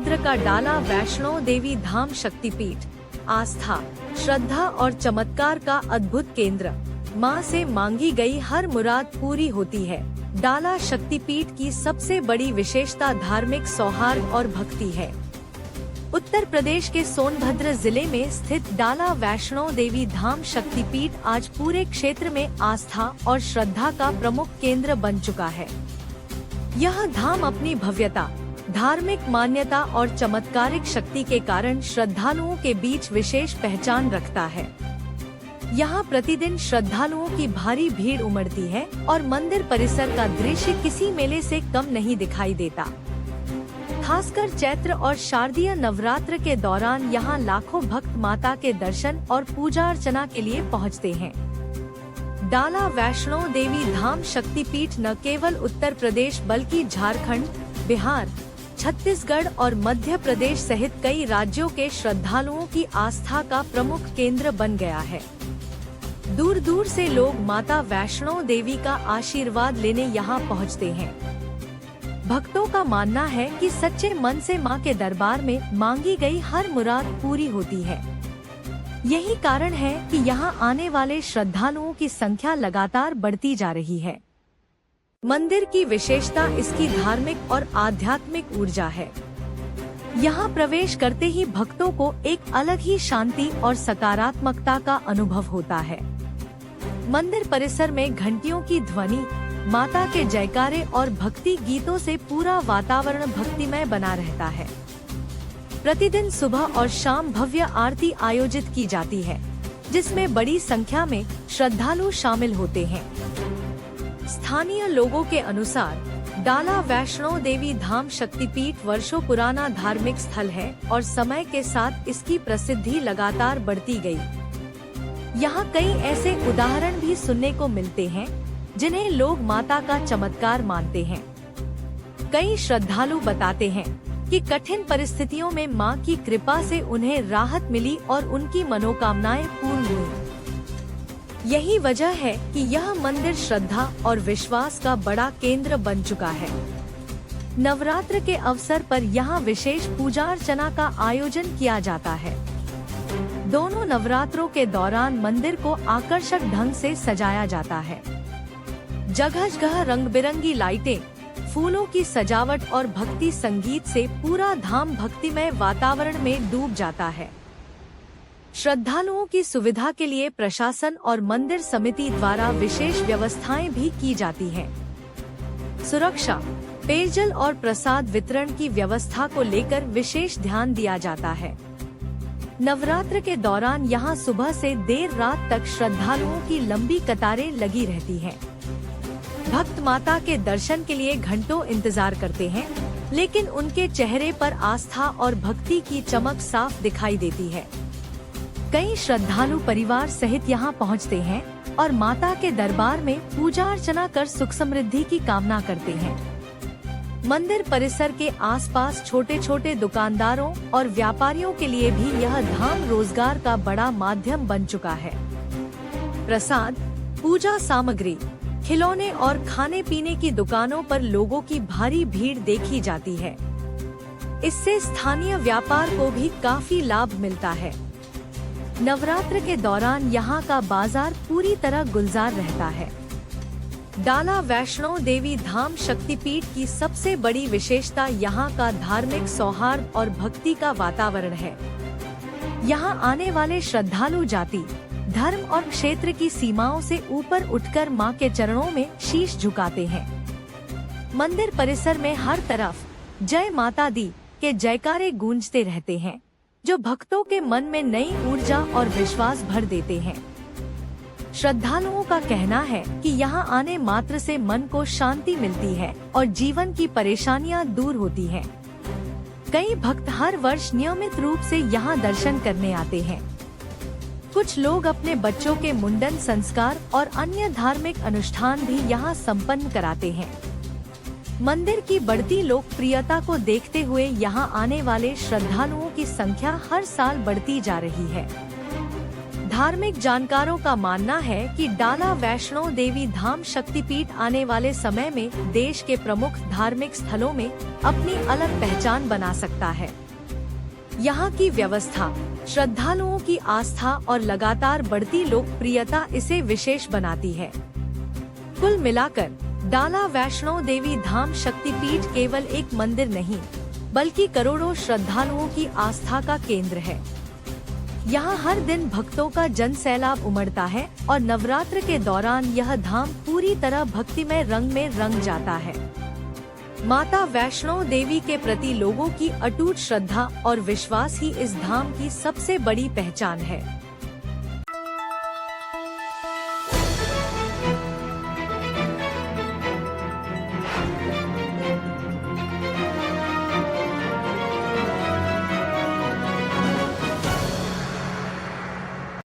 सोनभद्र का डाला वैष्णो देवी धाम शक्तिपीठ, आस्था, श्रद्धा और चमत्कार का अद्भुत केंद्र। मां से मांगी गई हर मुराद पूरी होती है। डाला शक्तिपीठ की सबसे बड़ी विशेषता धार्मिक सौहार्द और भक्ति है। उत्तर प्रदेश के सोनभद्र जिले में स्थित डाला वैष्णो देवी धाम शक्तिपीठ आज पूरे क्षेत्र में आस्था और श्रद्धा का प्रमुख केंद्र बन चुका है। यह धाम अपनी भव्यता, धार्मिक मान्यता और चमत्कारिक शक्ति के कारण श्रद्धालुओं के बीच विशेष पहचान रखता है। यहाँ प्रतिदिन श्रद्धालुओं की भारी भीड़ उमड़ती है और मंदिर परिसर का दृश्य किसी मेले से कम नहीं दिखाई देता। खासकर चैत्र और शारदीय नवरात्र के दौरान यहाँ लाखों भक्त माता के दर्शन और पूजा अर्चना के लिए पहुँचते हैं। डाला वैष्णो देवी धाम शक्तिपीठ न केवल उत्तर प्रदेश बल्कि झारखंड, बिहार, छत्तीसगढ़ और मध्य प्रदेश सहित कई राज्यों के श्रद्धालुओं की आस्था का प्रमुख केंद्र बन गया है। दूर दूर से लोग माता वैष्णो देवी का आशीर्वाद लेने यहाँ पहुँचते हैं। भक्तों का मानना है कि सच्चे मन से मां के दरबार में मांगी गई हर मुराद पूरी होती है। यही कारण है कि यहाँ आने वाले श्रद्धालुओं की संख्या लगातार बढ़ती जा रही है। मंदिर की विशेषता इसकी धार्मिक और आध्यात्मिक ऊर्जा है। यहाँ प्रवेश करते ही भक्तों को एक अलग ही शांति और सकारात्मकता का अनुभव होता है। मंदिर परिसर में घंटियों की ध्वनि, माता के जयकारे और भक्ति गीतों से पूरा वातावरण भक्तिमय बना रहता है। प्रतिदिन सुबह और शाम भव्य आरती आयोजित की जाती है, जिसमें बड़ी संख्या में श्रद्धालु शामिल होते हैं। स्थानीय लोगों के अनुसार डाला वैष्णो देवी धाम शक्तिपीठ वर्षों पुराना धार्मिक स्थल है और समय के साथ इसकी प्रसिद्धि लगातार बढ़ती गई। यहाँ कई ऐसे उदाहरण भी सुनने को मिलते हैं जिन्हें लोग माता का चमत्कार मानते हैं। कई श्रद्धालु बताते हैं कि कठिन परिस्थितियों में मां की कृपा से उन्हें राहत मिली और उनकी मनोकामनाएं पूर्ण हुई। यही वजह है कि यह मंदिर श्रद्धा और विश्वास का बड़ा केंद्र बन चुका है। नवरात्र के अवसर पर यहाँ विशेष पूजा अर्चना का आयोजन किया जाता है। दोनों नवरात्रों के दौरान मंदिर को आकर्षक ढंग से सजाया जाता है। जगह जगह रंग बिरंगी लाइटें, फूलों की सजावट और भक्ति संगीत से पूरा धाम भक्तिमय वातावरण में डूब जाता है। श्रद्धालुओं की सुविधा के लिए प्रशासन और मंदिर समिति द्वारा विशेष व्यवस्थाएं भी की जाती हैं। सुरक्षा, पेयजल और प्रसाद वितरण की व्यवस्था को लेकर विशेष ध्यान दिया जाता है। नवरात्र के दौरान यहाँ सुबह से देर रात तक श्रद्धालुओं की लंबी कतारें लगी रहती हैं। भक्त माता के दर्शन के लिए घंटों इंतजार करते हैं, लेकिन उनके चेहरे पर आस्था और भक्ति की चमक साफ दिखाई देती है। कई श्रद्धालु परिवार सहित यहाँ पहुँचते हैं और माता के दरबार में पूजा अर्चना कर सुख समृद्धि की कामना करते हैं। मंदिर परिसर के आसपास छोटे छोटे दुकानदारों और व्यापारियों के लिए भी यह धाम रोजगार का बड़ा माध्यम बन चुका है। प्रसाद, पूजा सामग्री, खिलौने और खाने पीने की दुकानों पर लोगों की भारी भीड़ देखी जाती है। इससे स्थानीय व्यापार को भी काफी लाभ मिलता है। नवरात्र के दौरान यहाँ का बाजार पूरी तरह गुलजार रहता है। डाला वैष्णो देवी धाम शक्तिपीठ की सबसे बड़ी विशेषता यहाँ का धार्मिक सौहार्द और भक्ति का वातावरण है। यहाँ आने वाले श्रद्धालु जाति, धर्म और क्षेत्र की सीमाओं से ऊपर उठकर मां के चरणों में शीश झुकाते हैं। मंदिर परिसर में हर तरफ जय माता दी के जयकारे गूंजते रहते हैं, जो भक्तों के मन में नई ऊर्जा और विश्वास भर देते हैं। श्रद्धालुओं का कहना है कि यहाँ आने मात्र से मन को शांति मिलती है और जीवन की परेशानियाँ दूर होती हैं। कई भक्त हर वर्ष नियमित रूप से यहाँ दर्शन करने आते हैं। कुछ लोग अपने बच्चों के मुंडन संस्कार और अन्य धार्मिक अनुष्ठान भी यहाँ संपन्न कराते हैं। मंदिर की बढ़ती लोकप्रियता को देखते हुए यहाँ आने वाले श्रद्धालुओं की संख्या हर साल बढ़ती जा रही है। धार्मिक जानकारों का मानना है कि डाला वैष्णो देवी धाम शक्तिपीठ आने वाले समय में देश के प्रमुख धार्मिक स्थलों में अपनी अलग पहचान बना सकता है। यहाँ की व्यवस्था, श्रद्धालुओं की आस्था और लगातार बढ़ती लोकप्रियता इसे विशेष बनाती है। कुल मिलाकर डाला वैष्णो देवी धाम शक्तिपीठ केवल एक मंदिर नहीं, बल्कि करोड़ों श्रद्धालुओं की आस्था का केंद्र है। यहाँ हर दिन भक्तों का जन सैलाब उमड़ता है और नवरात्र के दौरान यह धाम पूरी तरह भक्तिमय रंग में रंग जाता है। माता वैष्णो देवी के प्रति लोगों की अटूट श्रद्धा और विश्वास ही इस धाम की सबसे बड़ी पहचान है।